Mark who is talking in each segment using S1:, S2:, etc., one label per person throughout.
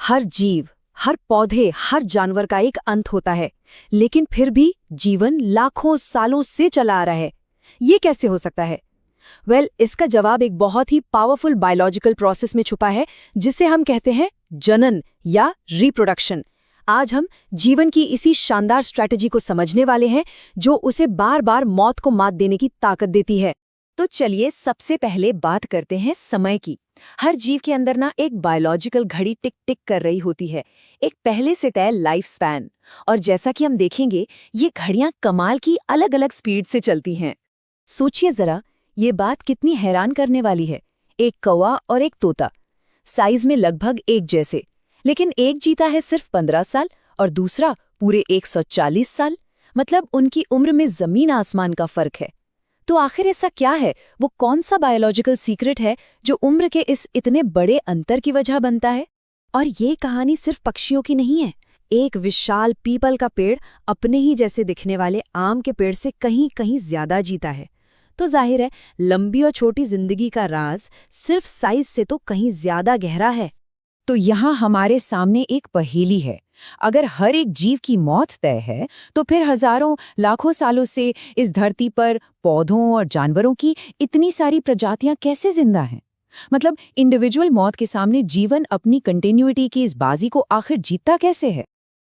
S1: हर जीव, हर पौधे, हर जानवर का एक अंत होता है, लेकिन फिर भी जीवन लाखों सालों से चला आ रहा है। ये कैसे हो सकता है? इसका जवाब एक बहुत ही पावरफुल बायोलॉजिकल प्रोसेस में छुपा है, जिसे हम कहते हैं जनन या रिप्रोडक्शन। आज हम जीवन की इसी शानदार स्ट्रैटेजी को समझने वाले हैं, जो उसे बार बार मौत को मात देने की ताकत देती है। तो चलिए सबसे पहले बात करते हैं समय की। हर जीव के अंदर ना एक बायोलॉजिकल घड़ी टिक टिक कर रही होती है, एक पहले से तय लाइफ स्पैन। और जैसा कि हम देखेंगे, ये घड़ियां कमाल की अलग अलग स्पीड से चलती हैं। सोचिए जरा, ये बात कितनी हैरान करने वाली है। एक कौवा और एक तोता, साइज में लगभग एक जैसे, लेकिन एक जीता है सिर्फ 15 साल और दूसरा पूरे 140 साल। मतलब उनकी उम्र में जमीन आसमान का फर्क है। तो आखिर ऐसा क्या है? वो कौन सा बायोलॉजिकल सीक्रेट है जो उम्र के इस इतने बड़े अंतर की वजह बनता है? और ये कहानी सिर्फ पक्षियों की नहीं है। एक विशाल पीपल का पेड़ अपने ही जैसे दिखने वाले आम के पेड़ से कहीं कहीं ज्यादा जीता है। तो जाहिर है, लंबी और छोटी जिंदगी का राज सिर्फ साइज से तो कहीं ज्यादा गहरा है।
S2: तो यहाँ हमारे सामने एक पहेली है। अगर हर एक जीव की मौत तय है, तो फिर हजारों लाखों सालों से इस धरती पर पौधों और जानवरों की इतनी सारी प्रजातियां कैसे जिंदा हैं? मतलब इंडिविजुअल मौत के सामने जीवन अपनी कंटिन्यूटी की इस बाजी को आखिर जीतता कैसे है?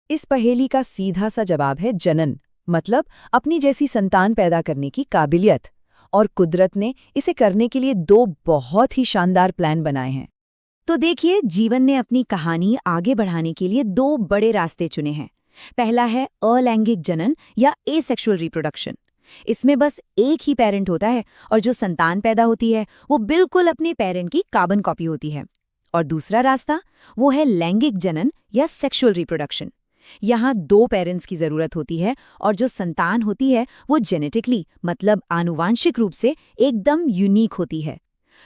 S1: इस पहेली का सीधा सा जवाब है जनन, मतलब अपनी जैसी संतान पैदा करने की काबिलियत। और कुदरत ने इसे करने के लिए दो बहुत ही शानदार प्लान बनाए हैं। तो देखिए, जीवन ने अपनी कहानी आगे बढ़ाने के लिए दो बड़े रास्ते चुने हैं। पहला है अलैंगिक जनन या एसेक्सुअल रिप्रोडक्शन। इसमें बस एक ही पेरेंट होता है और जो संतान पैदा होती है वो बिल्कुल अपने पेरेंट की कार्बन कॉपी होती है। और दूसरा रास्ता वो है लैंगिक जनन या सेक्सुअल रिप्रोडक्शन। यहाँ दो पेरेंट्स की जरूरत होती है और जो संतान होती है वो जेनेटिकली, मतलब आनुवांशिक रूप से एकदम यूनिक होती है।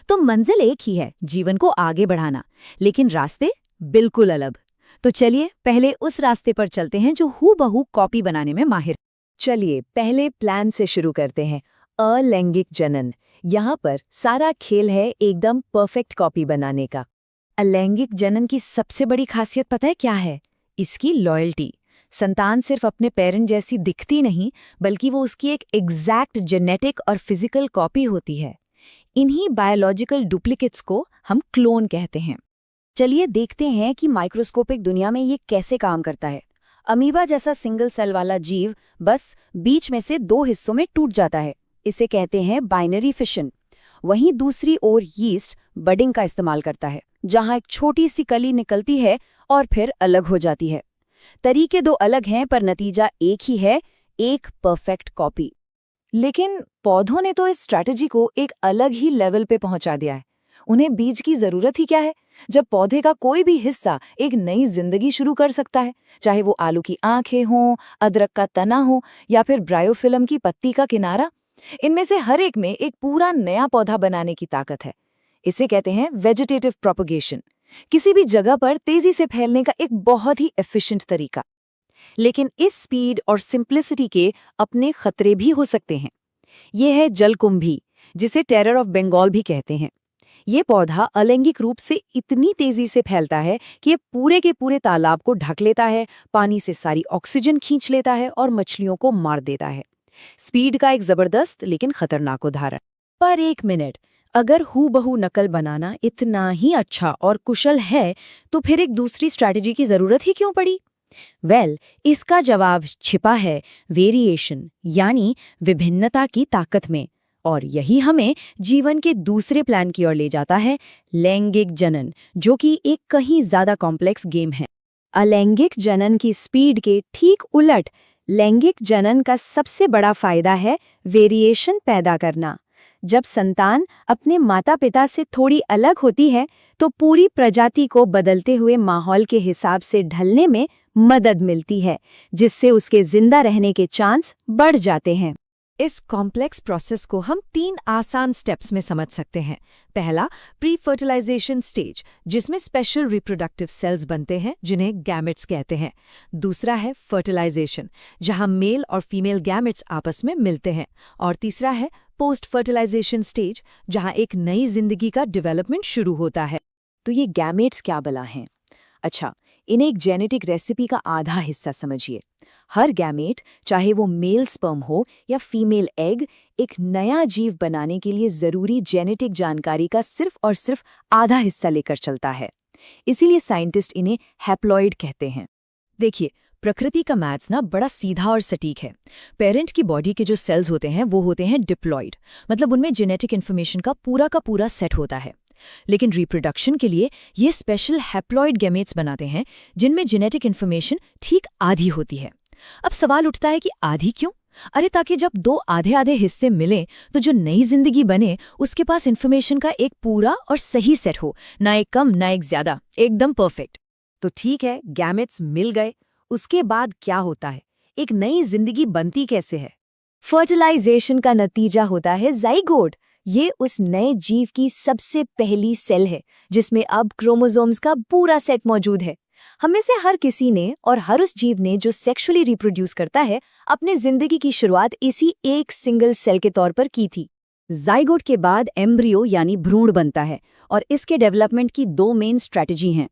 S1: तो मंजिल एक ही है, जीवन को आगे बढ़ाना, लेकिन रास्ते बिल्कुल अलग। तो चलिए पहले उस रास्ते पर चलते हैं जो हूबहू कॉपी बनाने में माहिर। चलिए पहले प्लान से शुरू करते हैं, अलैंगिक जनन। यहाँ पर सारा खेल है एकदम परफेक्ट कॉपी बनाने का। अलैंगिक जनन की सबसे बड़ी खासियत पता है क्या है? इसकी लॉयल्टी। संतान सिर्फ अपने पेरेंट जैसी दिखती नहीं, बल्कि वो उसकी एक एग्जैक्ट जेनेटिक और फिजिकल कॉपी होती है। इन्हीं बायोलॉजिकल डुप्लीकेट्स को हम क्लोन कहते हैं। चलिए देखते हैं कि माइक्रोस्कोपिक दुनिया में ये कैसे काम करता है। अमीबा जैसा सिंगल सेल वाला जीव बस बीच में से दो हिस्सों में टूट जाता है, इसे कहते हैं बाइनरी फिशन। वहीं दूसरी ओर यीस्ट बडिंग का इस्तेमाल करता है, जहां एक छोटी सी कली निकलती है और फिर अलग हो जाती है। तरीके दो अलग हैं पर नतीजा एक ही है, एक परफेक्ट कॉपी।
S2: लेकिन पौधों ने तो इस स्ट्रैटेजी को एक अलग ही लेवल पे पहुंचा दिया है। उन्हें बीज की जरूरत ही क्या है, जब पौधे का कोई भी हिस्सा एक नई जिंदगी शुरू कर सकता है। चाहे वो आलू की आंखें हों, अदरक का तना हो या फिर ब्रायोफिल्म की पत्ती का किनारा, इनमें से हर एक में एक पूरा नया पौधा बनाने की ताकत है। इसे कहते हैं वेजिटेटिव प्रोपगेशन, किसी भी जगह पर तेजी से फैलने का एक बहुत ही एफिशिएंट तरीका। लेकिन इस स्पीड और सिंप्लिसिटी के अपने खतरे भी हो सकते हैं। ये है जलकुंभी, जिसे टेरर ऑफ बंगाल भी कहते हैं। ये पौधा अलैंगिक रूप से इतनी तेजी से फैलता है कि ये पूरे के पूरे तालाब को ढक लेता है, पानी से सारी ऑक्सीजन खींच लेता है और मछलियों को मार देता है। स्पीड का एक जबरदस्त लेकिन खतरनाक उदाहरण। पर एक मिनट, अगर हूबहू नकल बनाना इतना ही अच्छा और कुशल है, तो फिर एक दूसरी स्ट्रैटेजी की जरूरत ही क्यों पड़ी? इसका जवाब छिपा है वेरिएशन, यानी विभिन्नता की ताकत में। और यही हमें जीवन के दूसरे प्लान की ओर ले जाता है, लैंगिक जनन, जो कि एक कहीं ज्यादा कॉम्प्लेक्स गेम है। अलैंगिक जनन की स्पीड के ठीक उलट, लैंगिक जनन का सबसे बड़ा फायदा है वेरिएशन पैदा करना। जब संतान अपने माता पिता से थोड़ी अलग होती है, तो पूरी प्रजाति को बदलते हुए माहौल के हिसाब से ढलने में मदद मिलती है, जिससे उसके जिंदा रहने के चांस बढ़ जाते हैं। इस कॉम्प्लेक्स प्रोसेस को हम 3 आसान स्टेप्स में समझ सकते हैं। पहला, प्री फर्टिलाइजेशन स्टेज, जिसमें स्पेशल रिप्रोडक्टिव सेल्स बनते हैं जिन्हें गैमेट्स कहते हैं। दूसरा है फर्टिलाइजेशन, जहां मेल और फीमेल गैमेट्स आपस में मिलते हैं। और तीसरा है पोस्ट फर्टिलाइजेशन स्टेज, जहां एक नई जिंदगी का डेवलपमेंट शुरू होता है। तो ये गैमेट्स क्या बला हैं? अच्छा, इन्हें एक जेनेटिक रेसिपी का आधा हिस्सा समझिए। हर गैमेट, चाहे वो मेल स्पर्म हो या फीमेल एग, एक नया जीव बनाने के लिए जरूरी जेनेटिक जानकारी का सिर्फ और सिर्फ आधा हिस्सा लेकर चलता है। इसीलिए साइंटिस्ट इन्हें हैप्लॉइड कहते हैं। देखिए, प्रकृति का मैथ्स ना बड़ा सीधा और सटीक है। पेरेंट की बॉडी के जो सेल्स होते हैं वो होते हैं डिप्लॉइड, मतलब उनमें जेनेटिक इन्फॉर्मेशन का पूरा सेट होता है। लेकिन रिप्रोडक्शन के लिए ये स्पेशल हैप्लॉइड गैमेट्स बनाते हैं जिनमें जेनेटिक इन्फॉर्मेशन ठीक आधी होती है। अब सवाल उठता है कि आधी क्यों? अरे ताकि जब दो आधे आधे हिस्से मिलें तो जो नई जिंदगी बने उसके पास इन्फॉर्मेशन का एक पूरा और सही सेट हो, ना एक कम ना एक ज्यादा, एकदम परफेक्ट। तो ठीक है, गैमेट्स मिल गए, उसके बाद क्या होता है? एक नई जिंदगी बनती कैसे है? फर्टिलाइजेशन का नतीजा होता है जाइगोट। ये उस नए जीव की सबसे पहली सेल है जिसमें अब क्रोमोसोम्स का पूरा सेट मौजूद है। हम में से हर किसी ने और हर उस जीव ने जो सेक्सुअली रिप्रोड्यूस करता है, अपने जिंदगी की शुरुआत इसी एक सिंगल सेल के तौर पर की थी।
S1: जाइगोट के बाद एम्ब्रियो यानी भ्रूण बनता है और इसके डेवलपमेंट की दो मेन स्ट्रैटेजी हैं।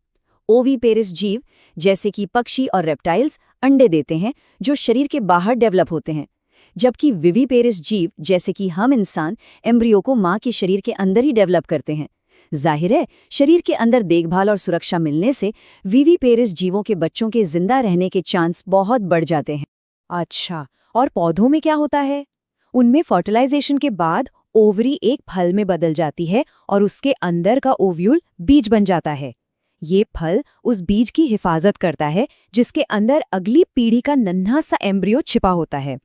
S1: ओवीपेरिस जीव, जैसे कि पक्षी और रेप्टाइल्स, अंडे देते हैं जो शरीर के बाहर डेवलप होते हैं, जबकि विविपेरिस जीव, जैसे कि हम इंसान, एम्ब्रियो को मां के शरीर के अंदर ही डेवलप करते हैं। जाहिर है, शरीर के अंदर देखभाल और सुरक्षा मिलने से विविपेरिस जीवों के बच्चों के जिंदा रहने के चांस बहुत बढ़ जाते हैं।
S2: अच्छा, और पौधों में क्या होता है? उनमें फर्टिलाइजेशन के बाद ओवरी एक फल में बदल जाती है और उसके अंदर का ओव्यूल बीज बन जाता है। ये फल उस बीज की हिफाजत करता है जिसके अंदर अगली पीढ़ी का नन्हा सा एम्ब्रियो छिपा होता है।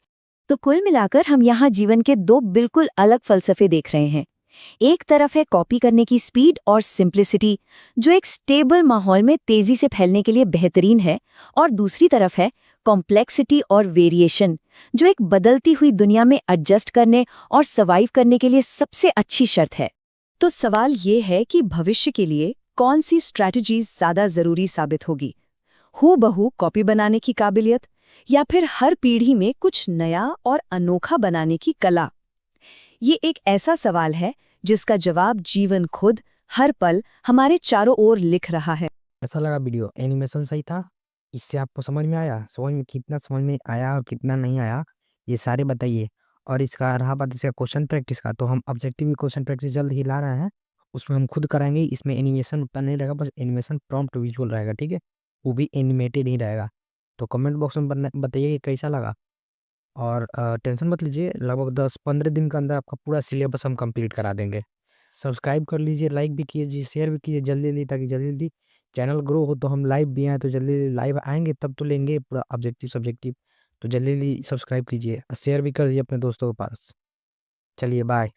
S2: तो कुल मिलाकर हम यहाँ जीवन के दो बिल्कुल अलग फलसफे देख रहे हैं। एक तरफ है कॉपी करने की स्पीड और सिंप्लिसिटी, जो एक स्टेबल माहौल में तेजी से फैलने के लिए बेहतरीन है, और दूसरी तरफ है कॉम्प्लेक्सिटी और वेरिएशन, जो एक बदलती हुई दुनिया में एडजस्ट करने और सर्वाइव करने के लिए सबसे अच्छी शर्त है। तो सवाल ये है कि भविष्य के लिए कौन सी स्ट्रैटेजीज ज्यादा जरूरी साबित होगी? हूबहू कॉपी बनाने की काबिलियत, या फिर हर पीढ़ी में कुछ नया और अनोखा बनाने की कला? ये एक ऐसा सवाल है जिसका जवाब जीवन खुद हर पल हमारे चारों ओर लिख रहा है।
S3: कैसा लगा वीडियो? एनिमेशन सही था? इससे आपको समझ में आया? कितना समझ में आया और कितना नहीं आया, ये सारे बताइए। और इसका रहा बात इसका क्वेश्चन प्रैक्टिस का, तो हम ऑब्जेक्टिव क्वेश्चन प्रैक्टिस जल्द ही ला रहे हैं। उसमें हम खुद कराएंगे। इसमें एनिमेशन उतना नहीं रहेगा, बस एनिमेशन प्रॉम्प्ट विजुअल रहेगा, ठीक है? वो भी एनिमेटेड ही रहेगा। तो कमेंट बॉक्स में बताइए कि कैसा लगा। और टेंशन मत लीजिए, लगभग 10-15 दिन के अंदर आपका पूरा सिलेबस हम कंप्लीट करा देंगे। सब्सक्राइब कर लीजिए, लाइक भी कीजिए, शेयर भी कीजिए जल्दी जल्दी, ताकि जल्दी जल्दी चैनल ग्रो हो। तो हम लाइव भी आए तो जल्दी जल्दी लाइव आएंगे तब तो लेंगे पूरा ऑब्जेक्टिव सब्जेक्टिव। तो जल्दी जल्दी सब्सक्राइब कीजिए, शेयर भी कर दीजिए अपने दोस्तों के पास। चलिए बाय।